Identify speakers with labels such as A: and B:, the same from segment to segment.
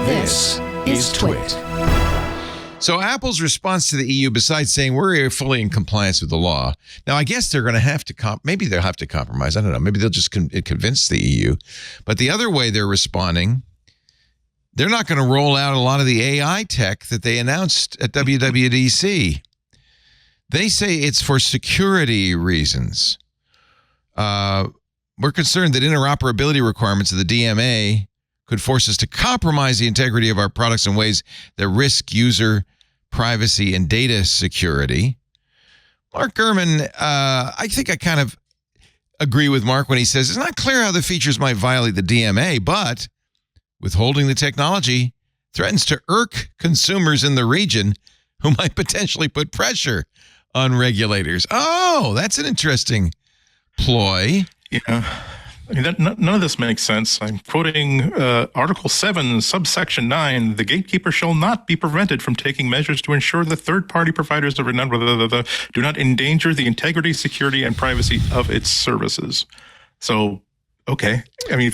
A: This is TWiT.
B: So Apple's response to the EU, besides saying we're fully in compliance with the law, now I guess they're going to have to, maybe they'll have to compromise. I don't know. Maybe they'll just convince the EU. But the other way they're responding, they're not going to roll out a lot of the AI tech that they announced at WWDC. They say it's for security reasons. We're concerned that interoperability requirements of the DMA could force us to compromise the integrity of our products in ways that risk user privacy and data security. Mark Gurman, I think I kind of agree with Mark when he says it's not clear how the features might violate the DMA, but withholding the technology threatens to irk consumers in the region who might potentially put pressure on regulators. Oh, that's an interesting ploy.
C: Yeah. I mean, none of this makes sense. I'm quoting Article 7, subsection 9. The gatekeeper shall not be prevented from taking measures to ensure that third-party providers of do not endanger the integrity, security, and privacy of its services. So, okay. I mean,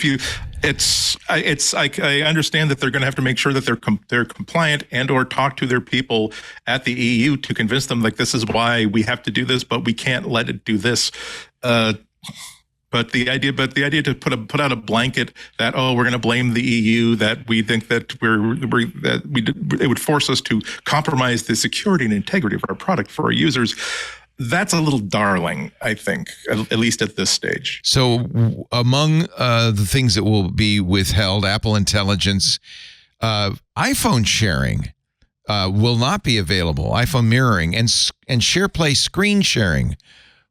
C: I understand that they're going to have to make sure that they're compliant and or talk to their people at the EU to convince them like this is why we have to do this, but we can't let it do this. But the idea to put out a blanket that we're going to blame the EU, that we think that it would force us to compromise the security and integrity of our product for our users, that's a little darling, I think, at least at this stage.
B: So among the things that will be withheld, Apple Intelligence, iPhone sharing will not be available. iPhone mirroring and SharePlay screen sharing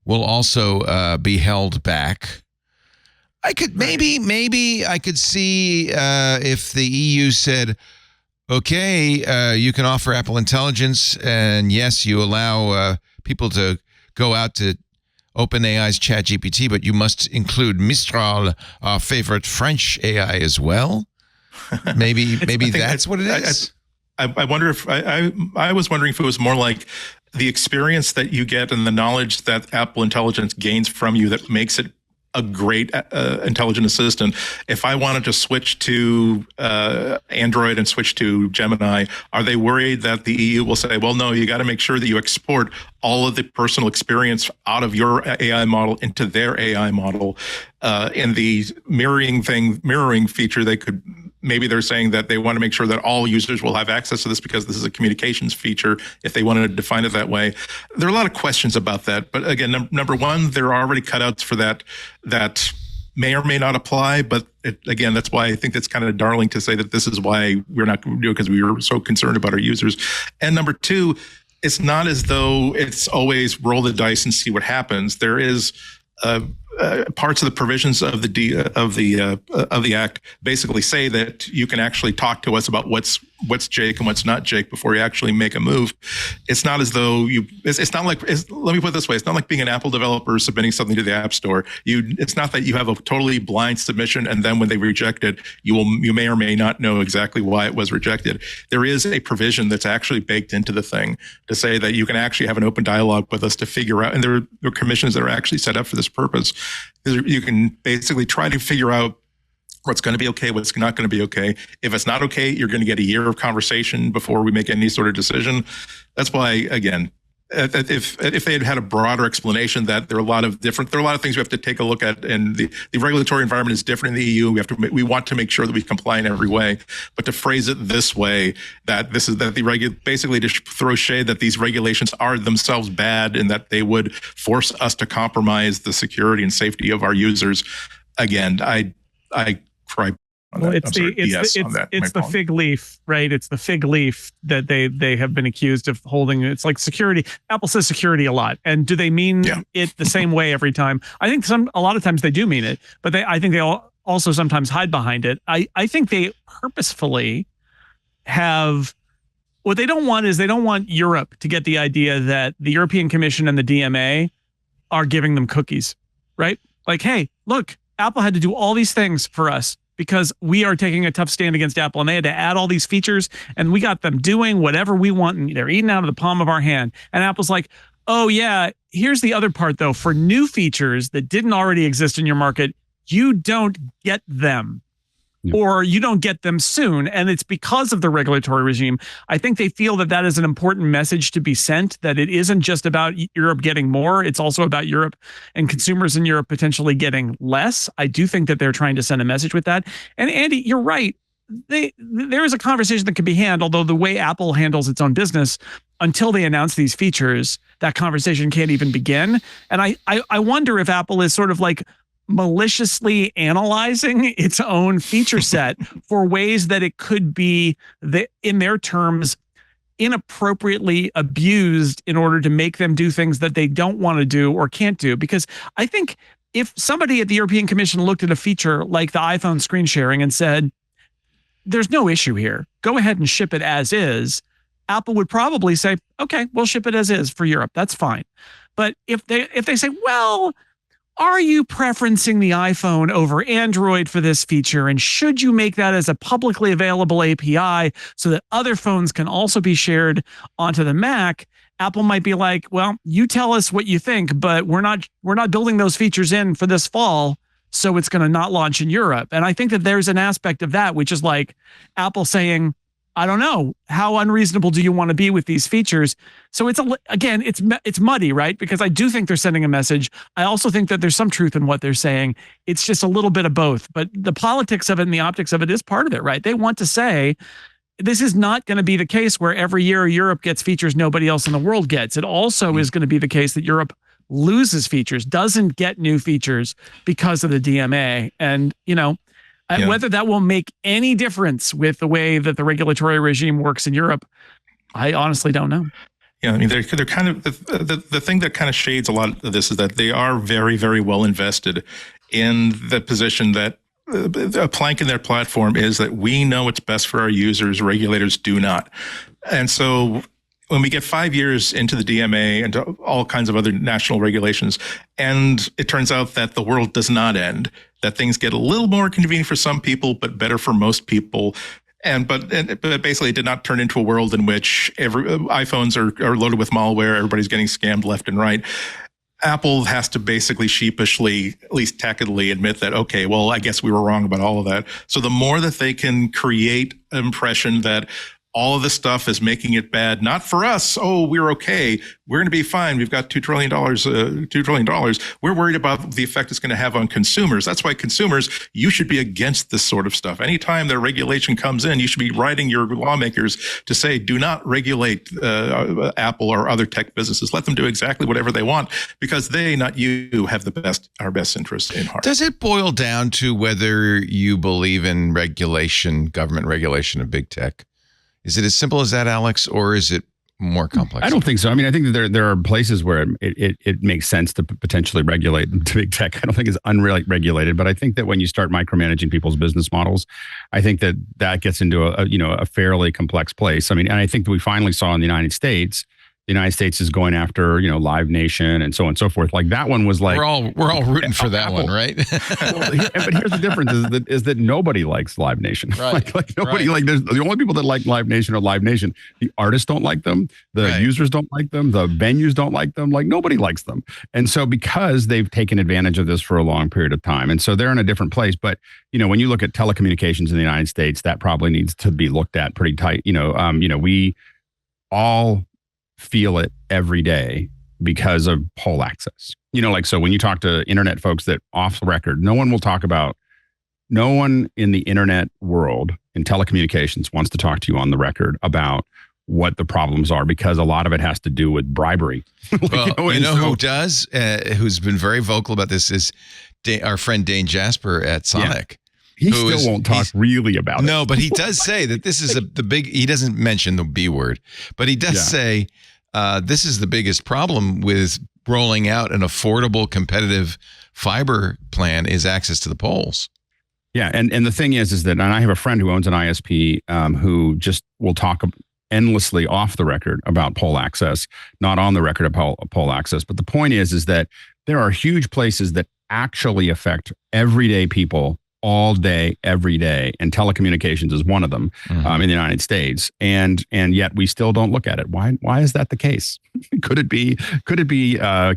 B: will also be held back. I could maybe I could see if the EU said, okay, you can offer Apple Intelligence, and yes, you allow people to go out to OpenAI's ChatGPT, but you must include Mistral, our favorite French AI, as well. Maybe that's what it is.
C: I wonder if I was wondering if it was more like the experience that you get and the knowledge that Apple Intelligence gains from you that makes it a great intelligent assistant. If I wanted to switch to Android and switch to Gemini, are they worried that the EU will say, well, no, you got to make sure that you export all of the personal experience out of your AI model into their AI model? In the mirroring feature, they're saying that they want to make sure that all users will have access to this because this is a communications feature if they wanted to define it that way. There are a lot of questions about that. But again, number one, there are already cutouts for that may or may not apply. But again, that's why I think it's kind of darling to say that this is why we're not going to do it, because we were so concerned about our users. And number two, it's not as though it's always roll the dice and see what happens. There is parts of the provisions of the act basically say that you can actually talk to us about what's Jake and what's not Jake before you actually make a move. It's not as though it's not like, let me put it this way. It's not like being an Apple developer submitting something to the App Store. It's not that you have a totally blind submission and then when they reject it, you may or may not know exactly why it was rejected. There is a provision that's actually baked into the thing to say that you can actually have an open dialogue with us to figure out, and there are commissions that are actually set up for this purpose. You can basically try to figure out what's going to be okay, what's not going to be okay. If it's not okay, you're going to get a year of conversation before we make any sort of decision. That's why, again, if they had had a broader explanation that there are a lot of things we have to take a look at, and the regulatory environment is different in the EU. We want to make sure that we comply in every way. But to phrase it this way, basically to throw shade that these regulations are themselves bad and that they would force us to compromise the security and safety of our users. Again, I cry.
D: Well, it's the fig leaf, right? It's the fig leaf that they have been accused of holding. It's like security. Apple says security a lot, and do they mean it the same way every time? I think a lot of times they do mean it, but I think they also sometimes hide behind it. I think they purposefully have. What they don't want is they don't want Europe to get the idea that the European Commission and the DMA are giving them cookies, right? Like, hey, look, Apple had to do all these things for us because we are taking a tough stand against Apple, and they had to add all these features, and we got them doing whatever we want, and they're eating out of the palm of our hand. And Apple's like, oh yeah, here's the other part though. For new features that didn't already exist in your market, you don't get them. or you don't get them soon. And it's because of the regulatory regime. I think they feel that that is an important message to be sent, that it isn't just about Europe getting more. It's also about Europe and consumers in Europe potentially getting less. I do think that they're trying to send a message with that. And Andy, you're right. There is a conversation that can be had, although the way Apple handles its own business, until they announce these features, that conversation can't even begin. And I wonder if Apple is sort of like maliciously analyzing its own feature set for ways that it could be, in their terms, inappropriately abused in order to make them do things that they don't want to do or can't do. Because I think if somebody at the European Commission looked at a feature like the iPhone screen sharing and said, there's no issue here, go ahead and ship it as is, Apple would probably say, okay, we'll ship it as is for Europe. That's fine. But if they say, well, are you preferencing the iPhone over Android for this feature? And should you make that as a publicly available API so that other phones can also be shared onto the Mac? Apple might be like, well, you tell us what you think, but we're not building those features in for this fall, so it's going to not launch in Europe. And I think that there's an aspect of that, which is like Apple saying, I don't know, how unreasonable do you want to be with these features? So it's muddy, right? Because I do think they're sending a message. I also think that there's some truth in what they're saying. It's just a little bit of both. But the politics of it and the optics of it is part of it, right? They want to say, this is not going to be the case where every year Europe gets features nobody else in the world gets. It also is going to be the case that Europe loses features, doesn't get new features because of the DMA. And, whether that will make any difference with the way that the regulatory regime works in Europe, I honestly don't know.
C: Yeah, I mean, they're kind of the thing that kind of shades a lot of this is that they are very, very well invested in the position that a plank in their platform is that we know what's best for our users, regulators do not. And so when we get 5 years into the DMA and to all kinds of other national regulations, and it turns out that the world does not end, that things get a little more convenient for some people, but better for most people. But basically it did not turn into a world in which iPhones are loaded with malware, everybody's getting scammed left and right. Apple has to basically sheepishly, at least tacitly, admit that, okay, well, I guess we were wrong about all of that. So the more that they can create an impression that all of this stuff is making it bad, not for us. Oh, we're okay. We're going to be fine. We've got $2 trillion. We're worried about the effect it's going to have on consumers. That's why consumers, you should be against this sort of stuff. Anytime their regulation comes in, you should be writing your lawmakers to say, do not regulate Apple or other tech businesses. Let them do exactly whatever they want because they, not you, have our best interests in heart.
B: Does it boil down to whether you believe in regulation, government regulation of big tech? Is it as simple as that, Alex, or is it more complex?
E: I don't think so. I mean, I think that there are places where it makes sense to potentially regulate to big tech. I don't think it's unregulated, but I think that when you start micromanaging people's business models, I think that gets into a fairly complex place. I mean, and I think that we finally saw in the United States is going after, Live Nation and so on and so forth. Like that one was like,
B: we're all rooting for that one, right?
E: But here's the difference is that nobody likes Live Nation.
B: Right.
E: like nobody, like there's the only people that like Live Nation are Live Nation. The artists don't like them. The users don't like them. The venues don't like them. Like nobody likes them. And so because they've taken advantage of this for a long period of time. And so they're in a different place. But, when you look at telecommunications in the United States, that probably needs to be looked at pretty tight. We all feel it every day because of poll access. So when you talk to internet folks that off the record, no one in the internet world in telecommunications wants to talk to you on the record about what the problems are because a lot of it has to do with bribery.
B: Who does, who's been very vocal about this is our friend Dane Jasper at Sonic.
E: Yeah. He still won't talk really about it.
B: No, but he does say that this is the big, he doesn't mention the B word, but he does say this is the biggest problem with rolling out an affordable, competitive fiber plan is access to the polls.
E: Yeah. And the thing is that, and I have a friend who owns an ISP who just will talk endlessly off the record about poll access, not on the record about poll access. But the point is that there are huge places that actually affect everyday people all day, every day, and telecommunications is one of them in the United States, and yet we still don't look at it. Why is that the case? Could it be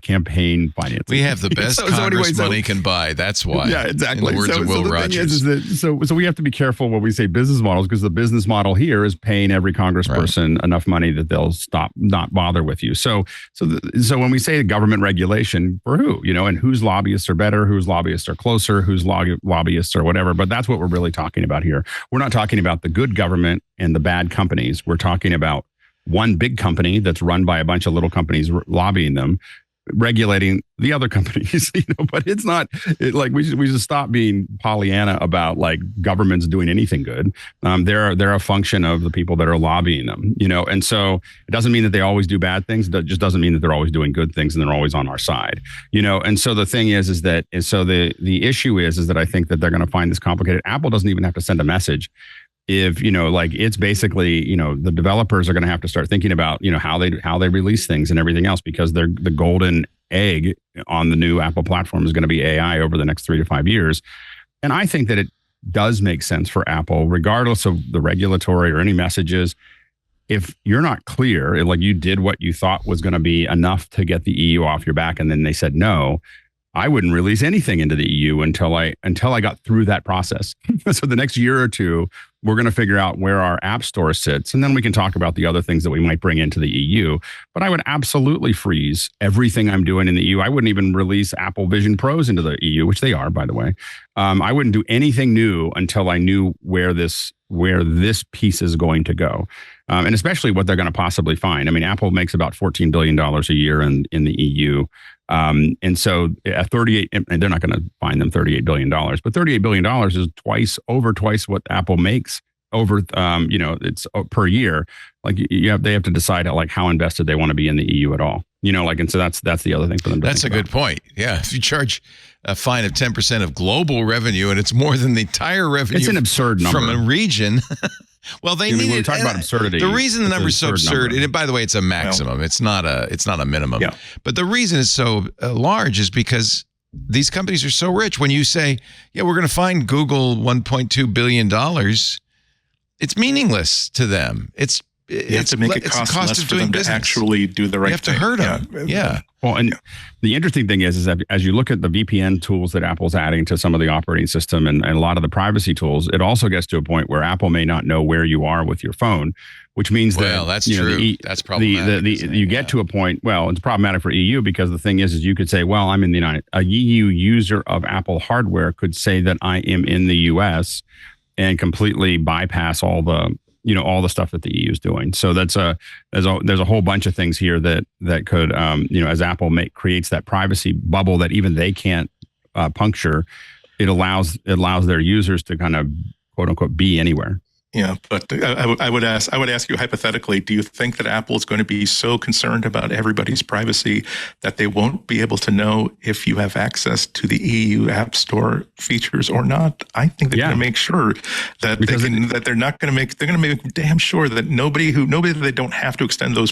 E: campaign finance?
B: We have the best Congress money can buy. That's why.
E: Yeah, exactly.
B: In the words of Will Rogers.
E: So we have to be careful when we say business models, because the business model here is paying every congressperson enough money that they'll not bother with you. So when we say government regulation, for who, and whose lobbyists are better, whose lobbyists are closer, whose lobbyists or whatever. But that's what we're really talking about here. We're not talking about the good government and the bad companies. We're talking about one big company that's run by a bunch of little companies lobbying them, regulating the other companies. But it's not we should stop being Pollyanna about like governments doing anything good. They're a function of the people that are lobbying them. And so it doesn't mean that they always do bad things. It just doesn't mean that they're always doing good things and they're always on our side. And so the thing is that the issue is that I think that they're going to find this complicated. Apple doesn't even have to send a message. If it's basically the developers are going to have to start thinking about how they release things and everything else, because they're the golden egg on the new Apple platform is going to be AI over the next 3 to 5 years. And I think that it does make sense for Apple, regardless of the regulatory or any messages. If you're not clear, like you did what you thought was going to be enough to get the EU off your back, and then they said no, I wouldn't release anything into the EU until I got through that process. So the next year or two, we're going to figure out where our app store sits, and then we can talk about the other things that we might bring into the EU. But I would absolutely freeze everything I'm doing in the EU. I wouldn't even release Apple Vision Pros into the EU, which they are, by the way. I wouldn't do anything new until I knew where this piece is going to go. And especially what they're going to possibly find. I mean, Apple makes about $14 billion a year in the EU. And so at 38, and they're not going to find them $38 billion, but $38 billion is over twice what Apple makes over, it's per year. Like they have to decide how invested they want to be in the EU at all. And so that's the other thing for them to
B: That's a good point. Yeah. If you charge a fine of 10% of global revenue and it's more than the entire revenue,
E: it's an absurd number
B: from a region. Well, they need
E: to talk about absurdity.
B: The reason the number is so absurd, and by the way, it's a maximum. Well, it's not a minimum. Yeah. But the reason it's so large is because these companies are so rich. When you say, we're going to find Google $1.2 billion, it's meaningless to them.
C: You have to make it cost less for them to actually do the right thing.
B: You have to hurt them. Yeah.
E: Well, and the interesting thing is that as you look at the VPN tools that Apple's adding to some of the operating system and a lot of the privacy tools, it also gets to a point where Apple may not know where you are with your phone, which means
B: that's true. That's problematic.
E: You get to a point. Well, it's problematic for EU because the thing is you could say, well, I'm in the a EU user of Apple hardware could say that I am in the US and completely bypass all the stuff that the EU is doing. So there's a whole bunch of things here that could, as Apple creates that privacy bubble that even they can't puncture, it allows their users to kind of quote unquote be anywhere.
C: Yeah, but I would ask you hypothetically, do you think that Apple is going to be so concerned about everybody's privacy that they won't be able to know if you have access to the EU App Store features or not? I think they're going to make sure that they're going to make damn sure that nobody that they don't have to extend those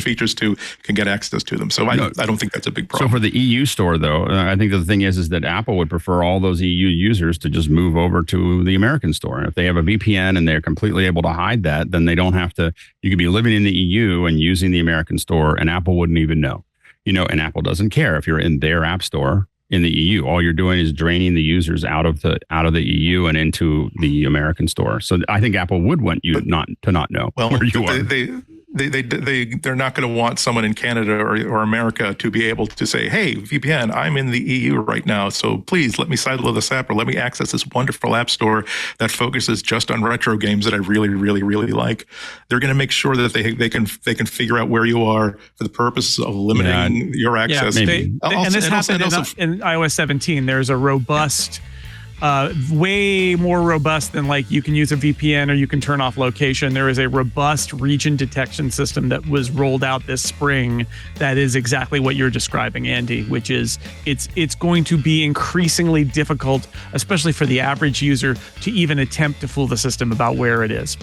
C: features to can get access to them. So I don't think that's a big problem.
E: So for the EU store though, I think the thing is that Apple would prefer all those EU users to just move over to the American store. And if they have a VPN and they're completely able to hide that, then they don't have to. You could be living in the EU and using the American store, and Apple wouldn't even know. And Apple doesn't care if you're in their app store in the EU. All you're doing is draining the users out of the EU and into the American store. So I think Apple would want you not know where you are.
C: They're not going to want someone in Canada or America to be able to say, hey, VPN, I'm in the EU right now, so please let me sideload this app or let me access this wonderful app store that focuses just on retro games that I really, really, really like. They're going to make sure that they can figure out where you are for the purpose of limiting your access.
D: And this happened in iOS 17. There's a robust... way more robust than you can use a VPN or you can turn off location. There is a robust region detection system that was rolled out this spring that is exactly what you're describing, Andy, which is it's going to be increasingly difficult, especially for the average user, to even attempt to fool the system about where it is.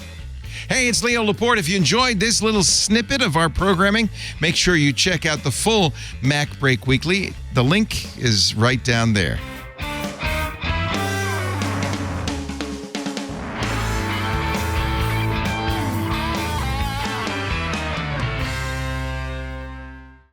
B: Hey, it's Leo Laporte. If you enjoyed this little snippet of our programming, make sure you check out the full MacBreak Weekly. The link is right down there.